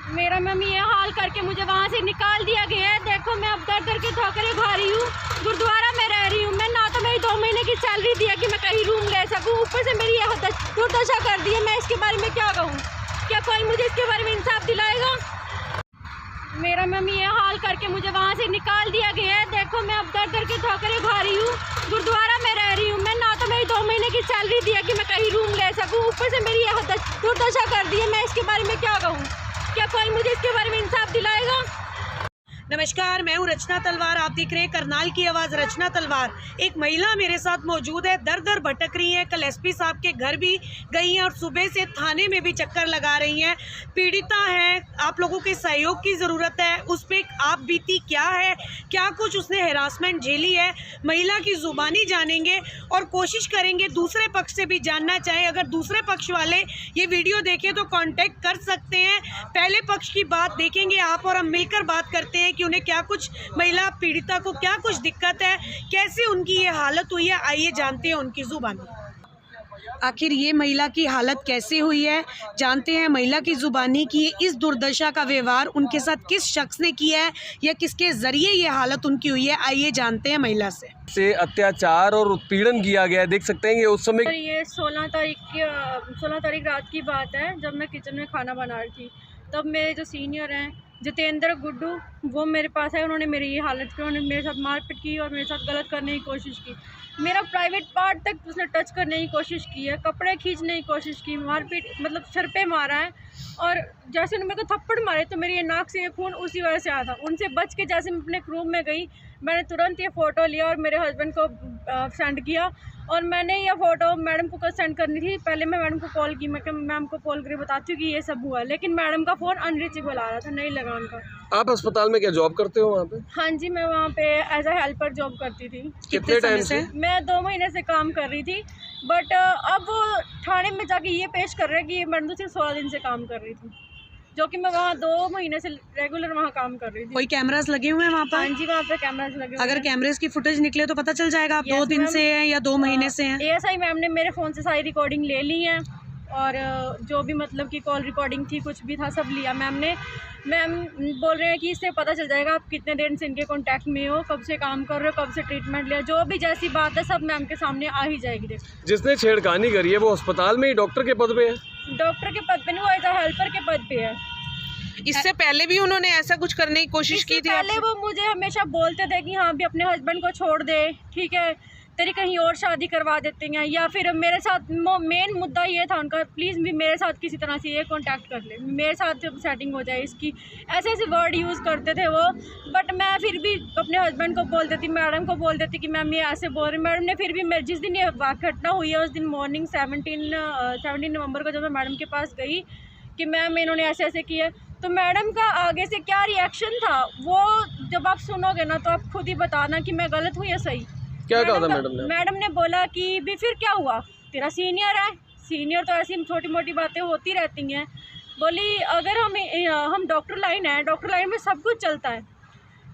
मेरा मम्मी ये हाल करके मुझे वहाँ से निकाल दिया गया है। देखो मैं अब दर दर के ठोकरें खा रही हूँ, गुरुद्वारा में रह रही हूँ मैं। ना तो मेरी 2 महीने की सैलरी दी है कि मैं कहीं रूम ले सकूँ, ऊपर से मेरी ये दुर्दशा कर दी है। मैं इसके बारे में क्या कहूँ? क्या कोई मुझे इसके बारे में इंसाफ दिलाएगा? मेरा मम्मी ये हाल करके मुझे वहाँ से निकाल दिया गया है। देखो मैं अब दर दर के ठोकरें खा रही हूँ, गुरुद्वारा में रह रही हूँ मैं। ना तो मेरी 2 महीने की सैलरी दी है कि मैं कहीं रूम ले सकूँ, ऊपर से मेरी ये दुर्दशा कर दी है। मैं इसके बारे में क्या कहूँ? क्या कोई मुझे इसके बारे में इंसाफ दिलाएगा? नमस्कार, मैं हूँ रचना तलवार। आप देख रहे हैं करनाल की आवाज़ रचना तलवार। एक महिला मेरे साथ मौजूद है, दर दर भटक रही है। कल एसपी साहब के घर भी गई हैं और सुबह से थाने में भी चक्कर लगा रही हैं। पीड़िता है, आप लोगों के सहयोग की ज़रूरत है। उस पर आप बीती क्या है, क्या कुछ उसने हैरासमेंट झेली है, महिला की ज़ुबानी जानेंगे और कोशिश करेंगे दूसरे पक्ष से भी जानना चाहें। अगर दूसरे पक्ष वाले ये वीडियो देखें तो कांटेक्ट कर सकते हैं। पहले पक्ष की बात देखेंगे आप और हम मिलकर बात करते हैं कि उन्हें क्या कुछ, महिला पीड़िता को क्या कुछ दिक्कत है, कैसे उनकी ये हालत हुई है। आइए जानते हैं उनकी ज़ुबानी। आखिर ये महिला की हालत कैसे हुई है, जानते हैं महिला की ज़ुबानी की इस दुर्दशा का व्यवहार उनके साथ किस शख्स ने किया है या किसके ज़रिए ये हालत उनकी हुई है। आइए जानते हैं महिला से अत्याचार और उत्पीड़न किया गया है। देख सकते हैं ये उस समय ये 16 तारीख रात की बात है, जब मैं किचन में खाना बना रही थी। तब मेरे जो सीनियर हैं जितेंद्र गुड्डू, वो मेरे पास है। उन्होंने मेरी ये हालत की, उन्होंने मेरे साथ मारपीट की और मेरे साथ गलत करने की कोशिश की। मेरा प्राइवेट पार्ट तक उसने टच करने की कोशिश की है, कपड़े खींचने की कोशिश की, मारपीट मतलब सर पे मारा है। और जैसे उन्होंने मेरे को थप्पड़ मारे तो मेरी ये नाक से ये खून उसी वजह से आया था। उनसे बच के जैसे मैं अपने रूम में गई, मैंने तुरंत ये फ़ोटो लिया और मेरे हस्बैंड को सेंड किया। और मैंने ये फ़ोटो मैडम को सेंड करनी थी। पहले मैं मैडम को कॉल की, मैं मैम को कॉल करके बताती हूँ कि ये सब हुआ, लेकिन मैडम का फ़ोन अनरीचेबल आ रहा था, नहीं लगा उनका। आप अस्पताल में क्या जॉब करते हो वहाँ पे? हाँ जी, मैं वहाँ पे एज अ हेल्पर जॉब करती थी। कितने टाइम से? मैं 2 महीने से काम कर रही थी, बट अब वो थाने में जाके ये पेश कर रहे हैं कि मैडम तो सिर्फ 16 दिन से काम कर रही थी, जो कि मैं वहाँ 2 महीने से रेगुलर वहाँ काम कर रही थी। कोई कैमरास लगे हुए हैं वहाँ पर? हाँ जी, वहाँ पे कैमरास लगे हुए हैं। अगर कैमरेस की फुटेज निकले तो पता चल जाएगा आप 2 दिन से हैं या 2 महीने से हैं? ASI मैम ने मेरे फ़ोन से सारी रिकॉर्डिंग ले ली है और जो भी मतलब कि कॉल रिकॉर्डिंग थी, कुछ भी था, सब लिया मैम ने। मैम बोल रहे हैं कि इससे पता चल जाएगा आप कितने दिन से इनके कांटेक्ट में हो, कब से काम कर रहे हो, कब से ट्रीटमेंट लिया, जो भी जैसी बात है सब मैम के सामने आ ही जाएगी। देखो, जिसने छेड़खानी करी है वो अस्पताल में ही डॉक्टर के पद पे है? डॉक्टर के पद पे नहीं, वो एज अ हेल्पर के पद पे है। इससे पहले भी उन्होंने ऐसा कुछ करने की कोशिश की थी? पहले वो मुझे हमेशा बोलते थे कि हाँ भी अपने हस्बैंड को छोड़ दे, ठीक है, तेरी कहीं और शादी करवा देते हैं। या फिर मेरे साथ मेन मुद्दा ये था उनका, प्लीज़ भी मेरे साथ किसी तरह से ये कांटेक्ट कर ले, मेरे साथ जब सेटिंग हो जाए इसकी, ऐसे ऐसे वर्ड यूज़ करते थे वो। बट मैं फिर भी अपने हस्बैंड को बोल देती, मैडम को बोल देती कि मैम ये ऐसे बोल रही। मैडम ने फिर भी मेरे, जिस दिन ये घटना हुई है उस दिन मॉर्निंग 17 नवंबर को जब मैं मैडम के पास गई कि मैम इन्होंने ऐसे ऐसे किया, तो मैडम का आगे से क्या रिएक्शन था वो जब आप सुनोगे ना तो आप खुद ही बताना कि मैं गलत हूँ या सही। क्या कहा था मैडम ने? मैडम ने बोला कि भी फिर क्या हुआ, तेरा सीनियर है, सीनियर तो ऐसी छोटी मोटी बातें होती रहती हैं। बोली अगर हम डॉक्टर लाइन है, डॉक्टर लाइन में सब कुछ चलता है,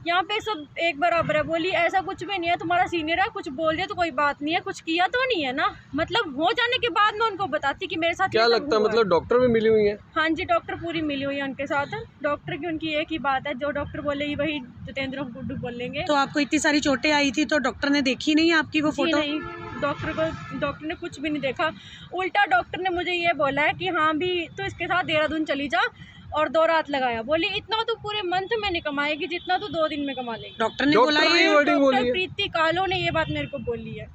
यहाँ पे सब एक बराबर है। बोली ऐसा कुछ भी नहीं है, तुम्हारा सीनियर है, कुछ बोल दिया तो कोई बात नहीं है, कुछ किया तो नहीं है ना। मतलब हो जाने के बाद मैं उनको बताती कि मेरे साथ क्या लगता है, मतलब डॉक्टर भी मिली हुई है? हाँ जी, डॉक्टर पूरी मिली हुई है उनके साथ। डॉक्टर की उनकी एक ही बात है, जो डॉक्टर बोलेगी वही जितेंद्र गुड्डू बोलेंगे। तो आपको इतनी सारी चोटें आई थी तो डॉक्टर ने देखी नहीं आपकी वो फोटो? नहीं, डॉक्टर ने कुछ भी नहीं देखा। उल्टा डॉक्टर ने मुझे ये बोला है कि हाँ भी तो इसके साथ देहरादून चली जा, और 2 रात लगाया। बोली इतना तो पूरे मंथ में नहीं कमाएगी जितना तो 2 दिन में कमा लेगी। डॉक्टर ने बोला ये? डॉक्टर प्रीति कालो ने ये बात मेरे को बोली है।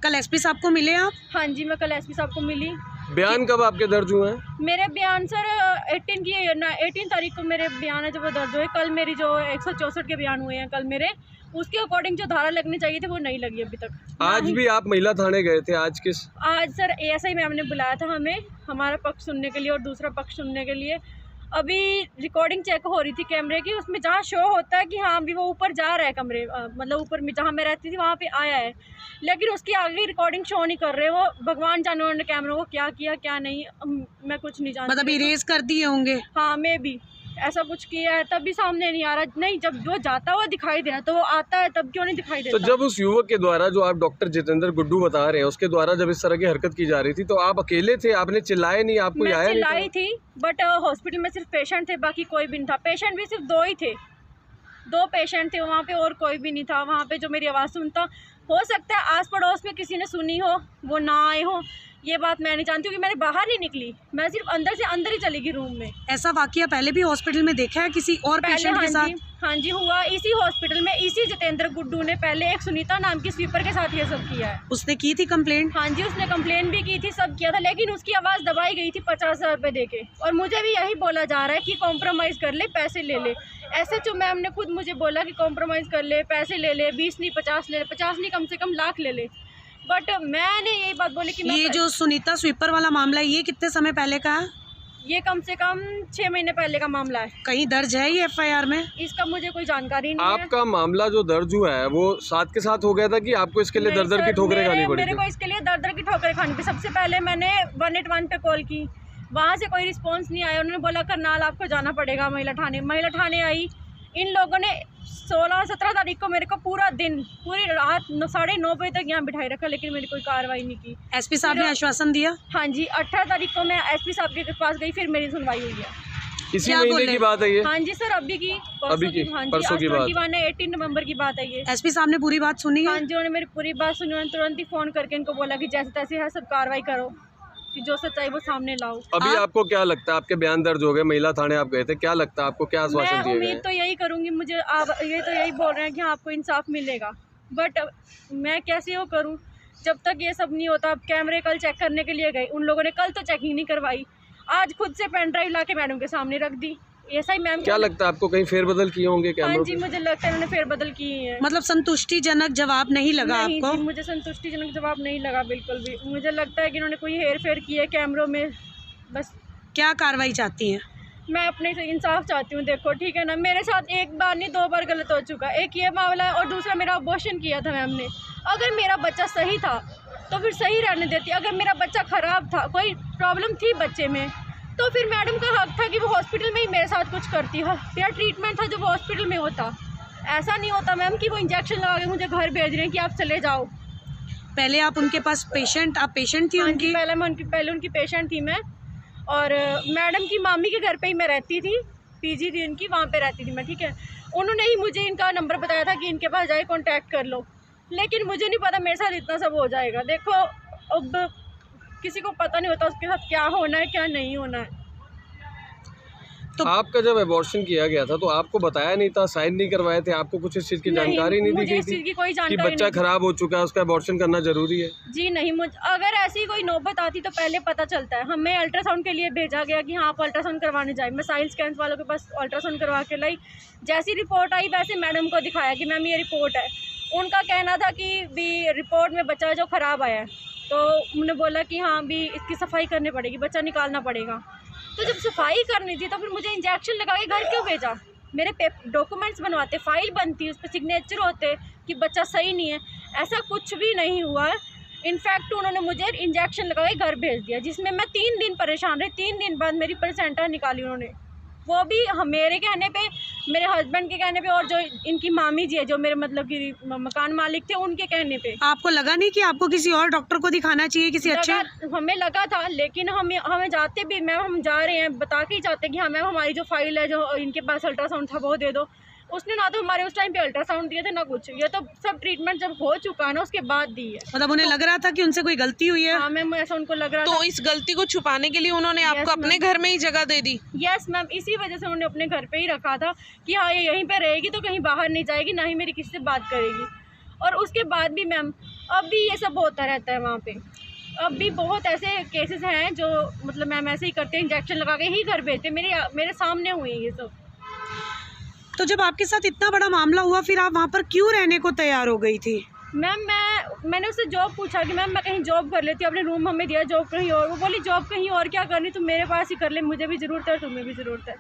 कल एसपी साहब को मिले आप? हाँ जी, मैं कल एसपी साहब को मिली। बयान कब आपके दर्ज हुए हैं? मेरे बयान सर 18 तारीख को मेरे बयान है जो वो दर्ज हुए। कल मेरी जो 164 के बयान हुए हैं कल मेरे, उसके अकॉर्डिंग जो धारा लगनी चाहिए थी वो नहीं लगी अभी तक। आज भी आप महिला थाने गए थे, आज किस? आज सर ASI मैम ने बुलाया था हमें, हमारा पक्ष सुनने के लिए और दूसरा पक्ष सुनने के लिए। अभी रिकॉर्डिंग चेक हो रही थी कैमरे की, उसमें जहाँ शो होता है कि हाँ भी वो ऊपर जा रहा है कमरे, मतलब ऊपर में जहाँ मैं रहती थी वहाँ पे आया है, लेकिन उसकी आगे रिकॉर्डिंग शो नहीं कर रहे। वो भगवान जाने उन्होंने कैमरे को क्या किया क्या नहीं, मैं कुछ नहीं जानती। मतलब इरेज कर दिए होंगे? हाँ, मैं भी ऐसा कुछ किया है तब भी सामने नहीं आ रहा। नहीं, जब वो जाता हुआ दिखाई दे रहा तो वो आता है, तब क्यों नहीं दिखाई देता? तो जब उस युवक के द्वारा, जो आप डॉक्टर जितेंद्र गुड्डू बता रहे हैं, उसके द्वारा जब इस तरह की हरकत की जा रही थी तो आप अकेले थे, आपने चिल्लाए नहीं, आपको मैं आया नहीं चिल्लाई था? थी, बट हॉस्पिटल में सिर्फ पेशेंट थे, बाकी कोई भी नहीं था। पेशेंट भी सिर्फ 2 ही थे, 2 पेशेंट थे वहाँ पे, और कोई भी नहीं था वहाँ पे जो मेरी आवाज़ सुनता। हो सकता है आस पड़ोस में किसी ने सुनी हो, वो ना आए हो, ये बात मैं नहीं जानती, क्योंकि मैंने बाहर नहीं निकली, मैं सिर्फ अंदर से अंदर ही चली गई रूम में। ऐसा वाकया पहले भी हॉस्पिटल में देखा है किसी और पेशेंट के साथ? हाँ जी, हुआ इसी हॉस्पिटल में। इसी जितेंद्र गुड्डू ने पहले एक सुनीता नाम की स्वीपर के साथ ये सब किया है। उसने की थी कंप्लेंट? हाँ जी, उसने कंप्लेन भी की थी, सब किया था, लेकिन उसकी आवाज़ दबाई गई थी 50,000 रुपये दे के। और मुझे भी यही बोला जा रहा है कि कॉम्प्रोमाइज़ कर ले, पैसे ले ले। SHO मैम ने खुद मुझे बोला कि कॉम्प्रोमाइज़ कर ले, पैसे ले ले, 20 नहीं 50 ले ले, 50 नहीं कम से कम लाख ले ले। बट मैंने यही बात बोली कि ये जो सुनीता स्वीपर वाला मामला है, ये कितने समय पहले का है? ये कम से कम 6 महीने पहले का मामला है। कहीं दर्ज है ये FIR में? इसका मुझे कोई जानकारी नहीं है। आपका मामला जो दर्ज हुआ है वो साथ के साथ हो गया था कि आपको इसके लिए दर-दर की ठोकरें खानी पड़ी मेरे थी? को इसके लिए दर-दर की ठोकरें खानी पड़ी। सबसे पहले मैंने 181 पे कॉल की, वहाँ से कोई रिस्पांस नहीं आया। उन्होंने बोला करनाल आपको जाना पड़ेगा महिला थाने। महिला थाने आई, इन लोगों ने 16-17 तारीख को मेरे को पूरा दिन, पूरी रात 9:30 बजे तक यहाँ बिठाई रखा, लेकिन मेरी कोई कार्रवाई नहीं की। SP साहब ने आश्वासन दिया? हाँ जी, 18 तारीख को मैं SP साहब के पास गई, फिर मेरी सुनवाई हुई है। इसी महीने की बात है ये? हाँ जी सर, अभी की, अभी की, हाँ जी, परसों की बात। 18 नवंबर की बात है ये। SP साहब ने पूरी बात सुनी है? हाँ जी, उन्होंने मेरी पूरी बात सुनी। उन्होंने तुरंत ही फ़ोन करके इनको बोला कि जैसे तैसे है, सब कार्रवाई करो, कि जो सच्चाई वो सामने लाओ। अभी आपको क्या लगता है, आपके बयान दर्ज हो गए, महिला थाने आप गए थे, क्या लगता है आपको, क्या आश्वासन मैं दिए गए? उम्मीद तो यही करूँगी, मुझे आप ये तो यही बोल रहे हैं कि आपको इंसाफ मिलेगा, बट मैं कैसे वो करूँ जब तक ये सब नहीं होता। अब कैमरे कल चेक करने के लिए गए, उन लोगों ने कल तो चेकिंग नहीं करवाई, आज खुद से पेन ड्राइव ला के मैडम के सामने रख दी। ऐसा ही मैम, क्या लगता है आपको, कहीं फेरबदल किए होंगे हाँ कैमरों जी, पे? मुझे लगता है उन्होंने फेरबदल की है। मतलब संतुष्टिजनक जवाब नहीं लगा नहीं आपको? जी, मुझे संतुष्टिजनक जवाब नहीं लगा बिल्कुल भी। मुझे लगता है कि इन्होंने कोई हेर फेर की है कैमरों में। बस क्या कार्रवाई चाहती हैं? मैं अपने से इंसाफ चाहती हूँ। देखो ठीक है ना, मेरे साथ एक बार नहीं 2 बार गलत हो चुका है। एक ये मामला है और दूसरा मेरा अबॉर्शन किया था मैम ने। अगर मेरा बच्चा सही था तो फिर सही रहने देती। अगर मेरा बच्चा ख़राब था, कोई प्रॉब्लम थी बच्चे में, तो फिर मैडम का हक था कि वो हॉस्पिटल में ही मेरे साथ कुछ करती है। मेरा ट्रीटमेंट था जो वो हॉस्पिटल में होता। ऐसा नहीं होता मैम कि वो इंजेक्शन लगा के मुझे घर भेज रहे हैं कि आप चले जाओ। पहले आप उनके पास पेशेंट, आप पेशेंट थी हाँ उनकी? जी, पहले उनकी पेशेंट थी मैं, और मैडम की मामी के घर पे ही मैं रहती थी, PG थी उनकी, वहाँ पे रहती थी मैं। ठीक है, उन्होंने ही मुझे इनका नंबर बताया था कि इनके पास जाके कांटेक्ट कर लो, लेकिन मुझे नहीं पता मेरे साथ इतना सब हो जाएगा। देखो अब किसी को पता नहीं होता उसके साथ क्या होना है क्या नहीं होना है। तो आपका जब अबॉर्शन किया गया था तो आपको बताया नहीं था, साइन नहीं करवाए थे, आपको कुछ इस चीज़ की जानकारी नहीं दी मुझे गई इस चीज़ थी की कोई कि जानकारी बच्चा नहीं। खराब हो चुका है, उसका अबॉर्शन करना जरूरी है? जी नहीं, अगर ऐसी कोई नौबत आती तो पहले पता चलता है। हमें अल्ट्रासाउंड के लिए भेजा गया कि हाँ आप अल्ट्रासाउंड करवाने जाए। मैं साइंस स्कैन वालों के पास अल्ट्रासाउंड करवा के लाई। जैसी रिपोर्ट आई वैसे मैडम को दिखाया कि मैम ये रिपोर्ट है। उनका कहना था कि भी रिपोर्ट में बच्चा जो ख़राब आया है, तो उन्होंने बोला कि हाँ भी इसकी सफाई करनी पड़ेगी, बच्चा निकालना पड़ेगा। तो जब सफाई करनी थी तो फिर मुझे इंजेक्शन लगा के घर क्यों भेजा? मेरे डॉक्यूमेंट्स बनवाते, फाइल बनती, उस पर सिग्नेचर होते कि बच्चा सही नहीं है। ऐसा कुछ भी नहीं हुआ है। इनफैक्ट उन्होंने मुझे इंजेक्शन लगा के घर भेज दिया, जिसमें मैं 3 दिन परेशान रही। 3 दिन बाद मेरी प्लेसेंटा निकाली उन्होंने, वो भी मेरे कहने पे, मेरे हस्बैंड के कहने पे, और जो इनकी मामी जी है जो मेरे मतलब कि मकान मालिक थे उनके कहने पे। आपको लगा नहीं कि आपको किसी और डॉक्टर को दिखाना चाहिए, किसी अच्छे? हमें लगा था, लेकिन हमें जाते भी, मैम हम जा रहे हैं बता के ही जाते कि हाँ मैम हमारी जो फाइल है जो इनके पास अल्ट्रासाउंड था वो दे दो। उसने ना तो हमारे उस टाइम पे अल्ट्रासाउंड दिए थे ना कुछ। ये तो सब ट्रीटमेंट जब हो चुका है ना उसके बाद दी है। मतलब उन्हें लग रहा था कि उनसे कोई गलती हुई है? हाँ मैम, ऐसा उनको लग रहा था। तो इस गलती को छुपाने के लिए उन्होंने आपको अपने घर में ही जगह दे दी? यस मैम, इसी वजह से उन्होंने अपने घर पे ही रखा था कि हाँ ये यहीं पे रहेगी, तो कहीं बाहर नहीं जाएगी, ना ही मेरी किसी से बात करेगी। और उसके बाद भी मैम अब भी ये सब होता रहता है वहाँ पे। अब भी बहुत ऐसे केसेस हैं जो मतलब मैम ऐसे ही करते हैं, इंजेक्शन लगा के ही घर भेजते। मेरे सामने हुए ये सब। तो जब आपके साथ इतना बड़ा मामला हुआ फिर आप वहाँ पर क्यों रहने को तैयार हो गई थी? मैम मैंने उससे जॉब पूछा कि मैम मैं कहीं जॉब कर लेती हूँ, अपने रूम हमें दिया जॉब कहीं और। वो बोली जॉब कहीं और क्या करनी, तुम मेरे पास ही कर ले, मुझे भी ज़रूरत है तुम्हें भी ज़रूरत है।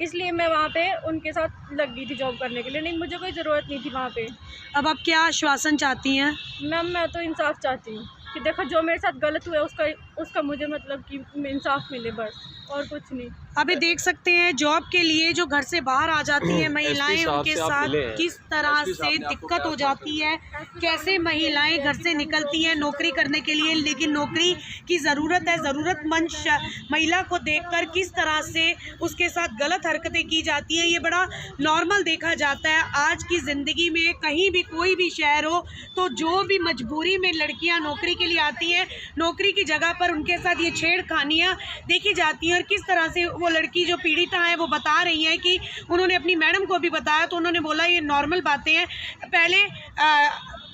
इसलिए मैं वहाँ पे उनके साथ लग गई थी जॉब करने के लिए, नहीं मुझे कोई ज़रूरत नहीं थी वहाँ पे। अब आप क्या आश्वासन चाहती हैं? मैम मैं तो इंसाफ चाहती हूँ कि देखो जो मेरे साथ गलत हुआ है उसका मुझे मतलब कि इंसाफ मिले, बस और कुछ नहीं। अभी देख सकते हैं जॉब के लिए जो घर से बाहर आ जाती हैं महिलाएं, साहब उनके से आप साथ मिले हैं। किस तरह एसपी साहब से ने आपको दिक्कत क्या हो जाती है, कैसे महिलाएं घर से निकलती हैं नौकरी करने के लिए, लेकिन नौकरी की ज़रूरत है, ज़रूरतमंद महिला को देखकर किस तरह से उसके साथ गलत हरकतें की जाती हैं, ये बड़ा नॉर्मल देखा जाता है आज की ज़िंदगी में। कहीं भी कोई भी शहर हो तो जो भी मजबूरी में लड़कियां नौकरी के लिए आती हैं, नौकरी की जगह पर उनके साथ ये छेड़खानियां देखी जाती हैं। और किस तरह से वो लड़की जो पीड़िता है वो बता रही हैं कि उन्होंने अपनी मैडम को भी बताया तो उन्होंने बोला ये नॉर्मल बातें हैं। पहले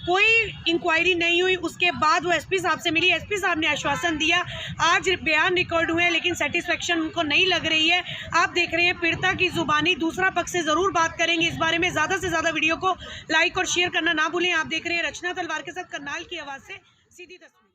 कोई इंक्वायरी नहीं हुई, उसके बाद वो एसपी साहब से मिली, एसपी साहब ने आश्वासन दिया। आज बयान रिकॉर्ड हुए हैं लेकिन सेटिस्फेक्शन उनको नहीं लग रही है। आप देख रहे हैं पीड़िता की जुबानी, दूसरा पक्ष से ज़रूर बात करेंगे इस बारे में। ज़्यादा से ज़्यादा वीडियो को लाइक और शेयर करना ना भूलें। आप देख रहे हैं रचना तलवार के साथ करनाल की आवाज़ से सीधी तस्वीर।